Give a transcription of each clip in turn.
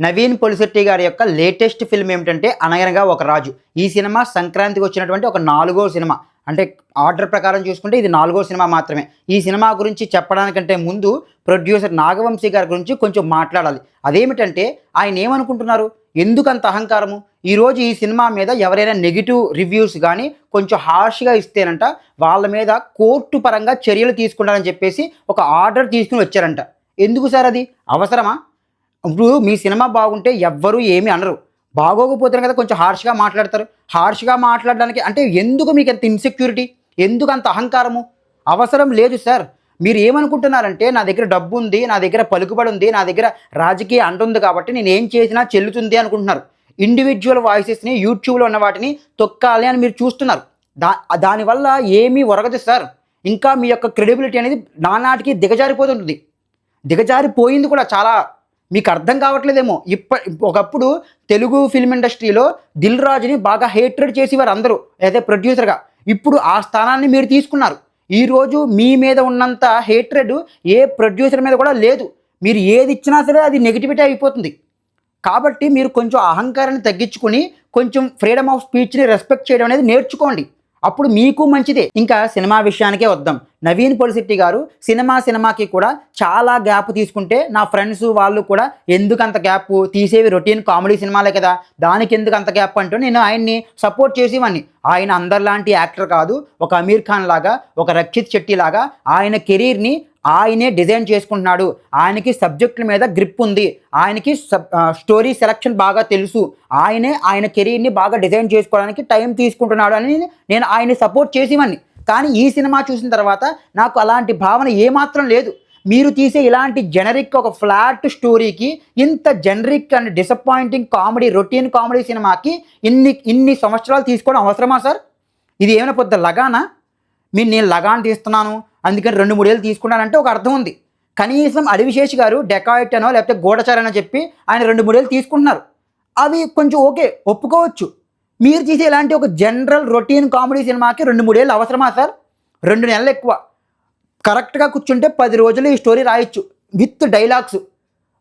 నవీన్ పొలిశెట్టి గారి యొక్క latest film ఏమిటంటే అనగనగా ఒక రాజు. ఈ సినిమా సంక్రాంతికి వచ్చినటువంటి ఒక 4వ సినిమా. అంటే ఆర్డర్ ప్రకారం చూసుకుంటే ఇది 4వ సినిమా మాత్రమే. ఈ సినిమా గురించి చెప్పడానికంటే ముందు ప్రొడ్యూసర్ నాగవంశీ గారి గురించి కొంచెం మాట్లాడాలి. అదేమిటంటే ఆయన ఏమనుకుంటున్నారు, ఎందుకంత అహంకారము? ఈరోజు ఈ సినిమా మీద ఎవరైనా నెగిటివ్ రివ్యూస్ కానీ కొంచెం హార్ష్గా ఇస్తేనంట వాళ్ళ మీద కోర్టు పరంగా చర్యలు తీసుకుంటారని చెప్పేసి ఒక ఆర్డర్ తీసుకుని వచ్చారంట. ఎందుకు సార్ అది అవసరమా? ఇప్పుడు మీ సినిమా బాగుంటే ఎవ్వరూ ఏమీ అనరు, బాగోకపోతేనే కదా కొంచెం హార్ష్గా మాట్లాడతారు. హార్ష్గా మాట్లాడడానికి అంటే ఎందుకు మీకు అంత ఇన్సెక్యూరిటీ, ఎందుకు అంత అహంకారము? అవసరం లేదు సార్. మీరు ఏమనుకుంటున్నారంటే నా దగ్గర డబ్బు ఉంది, నా దగ్గర పలుకుబడి ఉంది, నా దగ్గర రాజకీయ అంటుంది కాబట్టి నేను ఏం చేసినా చెల్లుతుంది అనుకుంటున్నారు. ఇండివిజువల్ వాయిసెస్ని యూట్యూబ్లో ఉన్న వాటిని తొక్కాలి అని మీరు చూస్తున్నారు. దానివల్ల ఏమీ ఒరగదు సార్. ఇంకా మీ యొక్క క్రెడిబిలిటీ అనేది నానాటికి దిగజారిపోతుంటుంది. దిగజారిపోయింది కూడా చాలా. మీకు అర్థం కావట్లేదేమో. ఒకప్పుడు తెలుగు ఫిల్మ్ ఇండస్ట్రీలో దిల్ రాజుని బాగా హేట్రెడ్ చేసేవారు అందరూ యాజ్ ఏ ప్రొడ్యూసర్గా. ఇప్పుడు ఆ స్థానాన్ని మీరు తీసుకున్నారు. ఈరోజు మీ మీద ఉన్నంత హేట్రెడ్ ఏ ప్రొడ్యూసర్ మీద కూడా లేదు. మీరు ఏది ఇచ్చినా సరే అది నెగిటివిటీ అయిపోతుంది. కాబట్టి మీరు కొంచెం అహంకారాన్ని తగ్గించుకుని కొంచెం ఫ్రీడమ్ ఆఫ్ స్పీచ్ని రెస్పెక్ట్ చేయడం అనేది నేర్చుకోండి. అప్పుడు మీకు మంచిదే. ఇంకా సినిమా విషయానికే వద్దాం. నవీన్ పొలిశెట్టి గారు సినిమాకి కూడా చాలా గ్యాప్ తీసుకుంటే నా ఫ్రెండ్స్ వాళ్ళు కూడా ఎందుకంత గ్యాప్, తీసేవి రొటీన్ కామెడీ సినిమాలే కదా, దానికి ఎందుకు అంత గ్యాప్ అంటూ నేను ఆయన్ని సపోర్ట్ చేసేవాడిని. ఆయన అందరిలాంటి యాక్టర్ కాదు. ఒక అమీర్ ఖాన్ లాగా, ఒక రక్షిత్ శెట్టి లాగా ఆయన కెరీర్ని ఆయనే డిజైన్ చేసుకుంటున్నాడు. ఆయనకి సబ్జెక్టుల మీద గ్రిప్ ఉంది, ఆయనకి స్టోరీ సెలక్షన్ బాగా తెలుసు, ఆయన కెరీర్ని బాగా డిజైన్ చేసుకోవడానికి టైం తీసుకుంటున్నాడు అని నేను ఆయన్ని సపోర్ట్ చేసేవాడిని. కానీ ఈ సినిమా చూసిన తర్వాత నాకు అలాంటి భావన ఏమాత్రం లేదు. మీరు తీసే ఇలాంటి జెనరిక్ ఒక ఫ్లాట్ స్టోరీకి ఇంత generic and disappointing comedy routine comedy సినిమాకి ఇన్ని సంవత్సరాలు తీసుకోవడం అవసరమా సార్? ఇది ఏమైనా పెద్ద లగానా? నేను లగాన్ తీస్తున్నాను అందుకని 2-3 ఏళ్ళు తీసుకున్నానంటే ఒక అర్థం ఉంది. కనీసం అడివిశేష్ గారు డెకాయిట్ అనో లేకపోతే గూఢచారనో చెప్పి ఆయన 2-3 ఏళ్ళు తీసుకుంటున్నారు. అవి కొంచెం ఓకే, ఒప్పుకోవచ్చు. మీరు తీసే ఇలాంటి ఒక జనరల్ రొటీన్ కామెడీ సినిమాకి 2-3 ఏళ్ళు అవసరమా సార్? 2 నెలలు ఎక్కువ. కరెక్ట్గా కూర్చుంటే 10 రోజులు ఈ స్టోరీ రాయొచ్చు విత్ డైలాగ్స్.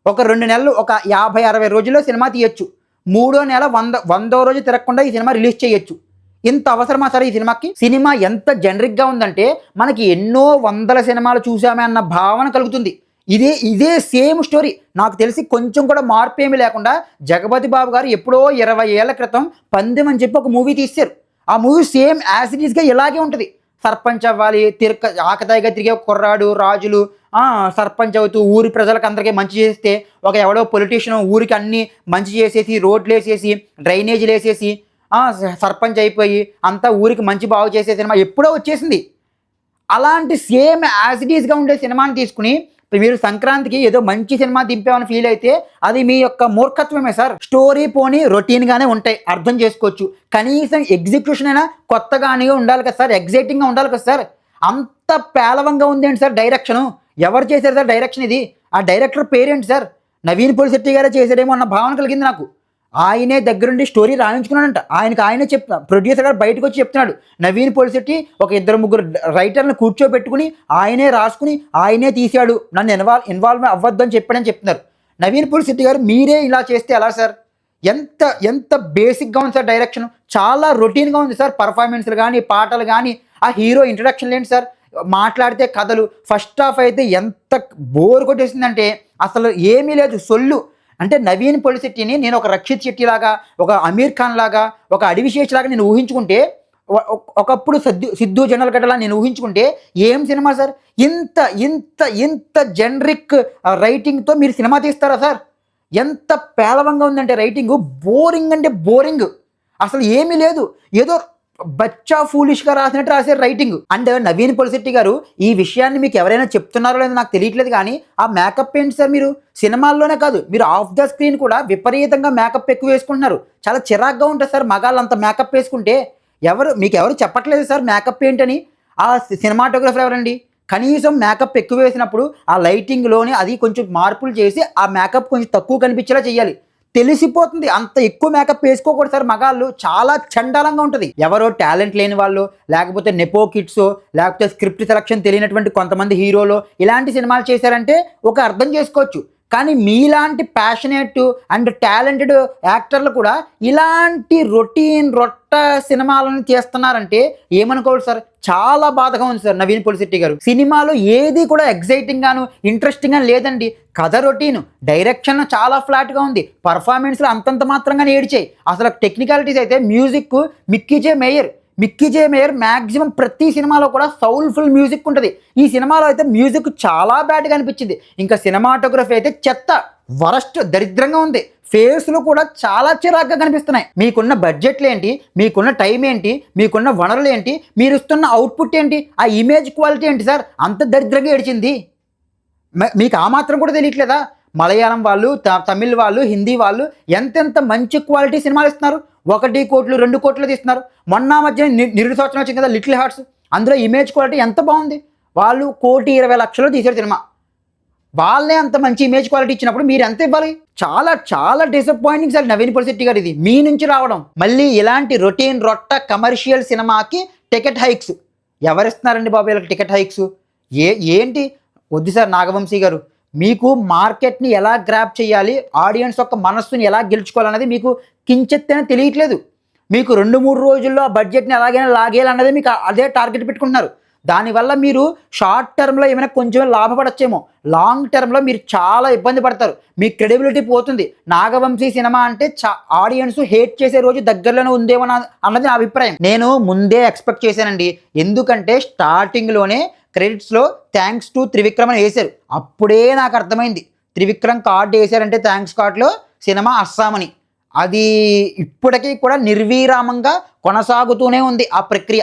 ఒక 2 నెలలు, ఒక 50-60 రోజుల్లో సినిమా తీయచ్చు. 3వ నెల 100వ రోజు తిరగకుండా ఈ సినిమా రిలీజ్ చేయొచ్చు. ఇంత అవసరమా సార్ ఈ సినిమాకి? సినిమా ఎంత జనరిక్గా ఉందంటే మనకి ఎన్నో వందల సినిమాలు చూసామే అన్న భావన కలుగుతుంది. ఇదే సేమ్ స్టోరీ. నాకు తెలిసి కొంచెం కూడా మార్పు ఏమీ లేకుండా జగపతి బాబు గారు ఎప్పుడో 20 ఏళ్ల క్రితం పందెం అని చెప్పి ఒక మూవీ తీశారు. ఆ మూవీ సేమ్ యాజ్ ఇట్ ఈస్గా ఇలాగే ఉంటుంది. సర్పంచ్ అవ్వాలి, ఆకతాయిగా తిరిగే కుర్రాడు, రాజులు సర్పంచ్ అవుతూ ఊరి ప్రజలకు అందరికీ మంచి చేస్తే, ఒక ఎవడో పొలిటీషియన్ ఊరికి అన్నీ మంచి చేసేసి రోడ్లు వేసేసి డ్రైనేజీలు వేసేసి సర్పంచ్ అయిపోయి అంతా ఊరికి మంచి బాగు చేసే సినిమా ఎప్పుడో వచ్చేసింది. అలాంటి సేమ్ యాజ్ ఇట్ ఈస్గా ఉండే సినిమాని తీసుకుని మీరు సంక్రాంతికి ఏదో మంచి సినిమా దింపామని ఫీల్ అయితే అది మీ యొక్క మూర్ఖత్వమే సార్. స్టోరీ పోనీ రొటీన్గానే ఉంటాయి, అర్థం చేసుకోవచ్చు. కనీసం ఎగ్జిక్యూషన్ అయినా కొత్తగానే ఉండాలి కదా సార్, ఎగ్జైటింగ్గా ఉండాలి కదా సార్. అంత పేలవంగా ఉందేంటి సార్ డైరెక్షను? ఎవరు చేశారు సార్ డైరెక్షన్ ఇది? ఆ డైరెక్టర్ పేరేంటి సార్? నవీన్ పొలిశెట్టి గారే చేశారేమో అన్న భావన కలిగింది నాకు. ఆయనే దగ్గరుండి స్టోరీ రాయించుకున్నాడంట. ఆయనే ప్రొడ్యూసర్ గారు బయటకు వచ్చి చెప్తున్నాడు, నవీన్ పొలిశెట్టి ఒక 2-3 రైటర్లను కూర్చోబెట్టుకుని ఆయనే రాసుకుని ఆయనే తీశాడు, నన్ను ఇన్వాల్వ్ అవ్వద్దు అని చెప్పాడని చెప్తున్నారు. నవీన్ పొలిశెట్టి గారు మీరే ఇలా చేస్తే ఎలా సార్? ఎంత బేసిక్గా ఉంది సార్ డైరెక్షన్. చాలా రొటీన్గా ఉంది సార్. పర్ఫార్మెన్స్లు కానీ, పాటలు కానీ, ఆ హీరో ఇంట్రడక్షన్ ఏంటి సార్? మాట్లాడితే కథలు. ఫస్ట్ హాఫ్ అయితే ఎంత బోర్ కొట్టేసిందంటే అసలు ఏమీ లేదు, సొల్లు. అంటే నవీన్ పొలిశెట్టిని నేను ఒక రక్షిత్ శెట్టి లాగా, ఒక అమీర్ ఖాన్ లాగా, ఒక అడివిశేష్ లాగా నేను ఊహించుకుంటే, ఒకప్పుడు సిద్ధు జనరల్గడ్డలా నేను ఊహించుకుంటే ఏం సినిమా సార్? ఇంత జనరిక్ రైటింగ్తో మీరు సినిమా తీస్తారా సార్? ఎంత పేలవంగా ఉందంటే రైటింగ్, బోరింగ్ అంటే బోరింగ్. అసలు ఏమీ లేదు, ఏదో బచ్చా ఫూలిష్గా రాసినట్టు రాశారు రైటింగ్. అండ్ నవీన్ పొలిశెట్టి గారు ఈ విషయాన్ని మీకు ఎవరైనా చెప్తున్నారో లేదో నాకు తెలియట్లేదు, కానీ ఆ మేకప్ ఏంటి సార్? మీరు సినిమాల్లోనే కాదు, మీరు ఆఫ్ ద స్క్రీన్ కూడా విపరీతంగా మేకప్ ఎక్కువ వేసుకుంటున్నారు. చాలా చిరాగ్గా ఉంటుంది సార్ మగాళ్ళు అంత మేకప్ వేసుకుంటే. మీకు ఎవరు చెప్పట్లేదు సార్ మేకప్ ఏంటని? ఆ సినిమాటోగ్రఫర్ ఎవరండి? కనీసం మేకప్ ఎక్కువ వేసినప్పుడు ఆ లైటింగ్లోనే అది కొంచెం మార్పులు చేసి ఆ మేకప్ కొంచెం తక్కువ కనిపించేలా చేయాలి. తెలిసిపోతుంది. అంత ఎక్కువ మేకప్ వేసుకోకూడదు సార్ మగాళ్ళు. చాలా చండాలంగా ఉంటుంది. ఎవరో టాలెంట్ లేని వాళ్ళు, లేకపోతే నెపో కిడ్సో, లేకపోతే స్క్రిప్ట్ సెలక్షన్ తెలియనటువంటి కొంతమంది హీరోలు ఇలాంటి సినిమాలు చేశారంటే ఒక అర్థం చేసుకోవచ్చు. కానీ మీలాంటి ప్యాషనేట్ అండ్ టాలెంటెడ్ యాక్టర్లు కూడా ఇలాంటి రొట్ట సినిమాలను చేస్తున్నారంటే ఏమనుకోవాలి సార్? చాలా బాధగా ఉంది సార్ నవీన్ పొలిశెట్టి గారు. సినిమాలో ఏది కూడా ఎగ్జైటింగ్ గాను ఇంట్రెస్టింగ్ గాను లేదండి. కథ రొటీన్, డైరెక్షన్ చాలా ఫ్లాట్గా ఉంది, పర్ఫార్మెన్స్లు అంతంత మాత్రంగానే ఏడిచాయి. అసలు టెక్నికాలిటీస్ అయితే మ్యూజిక్ మిక్కీ జే మేయర్ మ్యాక్సిమం ప్రతి సినిమాలో కూడా సౌల్ఫుల్ మ్యూజిక్ ఉంటుంది. ఈ సినిమాలో అయితే మ్యూజిక్ చాలా బ్యాడ్గా అనిపించింది. ఇంకా సినిమాటోగ్రఫీ అయితే చెత్త, వరస్ట్, దరిద్రంగా ఉంది. ఫేస్లు కూడా చాలా చిరాగ్గా కనిపిస్తున్నాయి. మీకున్న బడ్జెట్లు ఏంటి, మీకున్న టైం ఏంటి, మీకున్న వనరులు ఏంటి, మీరు ఇస్తున్న అవుట్పుట్ ఏంటి, ఆ ఇమేజ్ క్వాలిటీ ఏంటి సార్? అంత దరిద్రంగా ఏడిచింది. మీకు ఆ మాత్రం కూడా తెలియట్లేదా? మలయాళం వాళ్ళు, తమిళ్ వాళ్ళు, హిందీ వాళ్ళు ఎంతెంత మంచి క్వాలిటీ సినిమాలు ఇస్తున్నారు. 1 కోట్లు 2 కోట్లు తీస్తున్నారు. మొన్న మధ్య నిరుడు సంవత్సరం వచ్చింది కదా లిటిల్ హార్ట్స్, అందులో ఇమేజ్ క్వాలిటీ ఎంత బాగుంది. వాళ్ళు 1,20,00,000 తీశారు సినిమా. వాళ్ళే అంత మంచి ఇమేజ్ క్వాలిటీ ఇచ్చినప్పుడు మీరు ఎంత ఇవ్వాలి? చాలా చాలా డిసప్పాయింటింగ్ సార్ నవీన్ పొలిశెట్టి గారు ఇది మీ నుంచి రావడం. మళ్ళీ ఇలాంటి రొట్ట కమర్షియల్ సినిమాకి టికెట్ హైక్స్ ఎవరిస్తున్నారండి బాబు? వీళ్ళకి టికెట్ హైక్స్ ఏంటి? వద్దు సార్ నాగవంశీ గారు. మీకు మార్కెట్ని ఎలా గ్రాప్ చేయాలి, ఆడియన్స్ యొక్క మనస్సుని ఎలా గెలుచుకోవాలన్నది మీకు కించెత్తనే తెలియట్లేదు. మీకు 2-3 రోజుల్లో ఆ బడ్జెట్ని ఎలాగైనా లాగేయాలన్నది మీకు అదే టార్గెట్ పెట్టుకుంటున్నారు. దానివల్ల మీరు షార్ట్ టర్మ్లో ఏమైనా కొంచెం లాభపడచ్చేమో, లాంగ్ టర్మ్లో మీరు చాలా ఇబ్బంది పడతారు. మీ క్రెడిబిలిటీ పోతుంది. నాగవంశీ సినిమా అంటే ఆడియన్స్ హేట్ చేసే రోజు దగ్గరలోనే ఉందేమో అన్నది నా అభిప్రాయం. నేను ముందే ఎక్స్పెక్ట్ చేశానండి. ఎందుకంటే స్టార్టింగ్లోనే క్రెడిట్స్లో థ్యాంక్స్ టు త్రివిక్రమ్ అని వేశారు. అప్పుడే నాకు అర్థమైంది త్రివిక్రమ్ కార్డు వేశారంటే థ్యాంక్స్ కార్డులో సినిమా అస్సామని. అది ఇప్పటికీ కూడా నిర్విరామంగా కొనసాగుతూనే ఉంది ఆ ప్రక్రియ.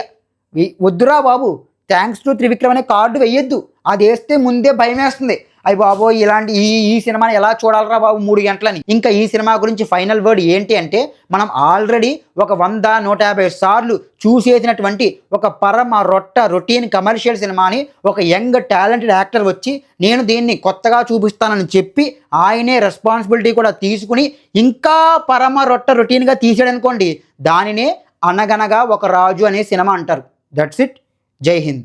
వద్దురా బాబు, థ్యాంక్స్ టు త్రివిక్రమ్ అనే కార్డు వేయొద్దు. అది వేస్తే ముందే భయం వేస్తుంది. అయ్యి బాబో ఇలాంటి ఈ సినిమాని ఎలా చూడాలరా బాబు 3 గంటలని. ఇంకా ఈ సినిమా గురించి ఫైనల్ వర్డ్ ఏంటి అంటే, మనం ఆల్రెడీ ఒక 100-150 సార్లు చూసేసినటువంటి ఒక పరమ రొటీన్ కమర్షియల్ సినిమాని ఒక యంగ్ టాలెంటెడ్ యాక్టర్ వచ్చి నేను దీన్ని కొత్తగా చూపిస్తానని చెప్పి ఆయనే రెస్పాన్సిబిలిటీ కూడా తీసుకుని ఇంకా పరమ రొటీన్గా తీసాడనుకోండి, దానినే అనగనగా ఒక రాజు అనే సినిమా అంటారు. That's it. జై హింద్.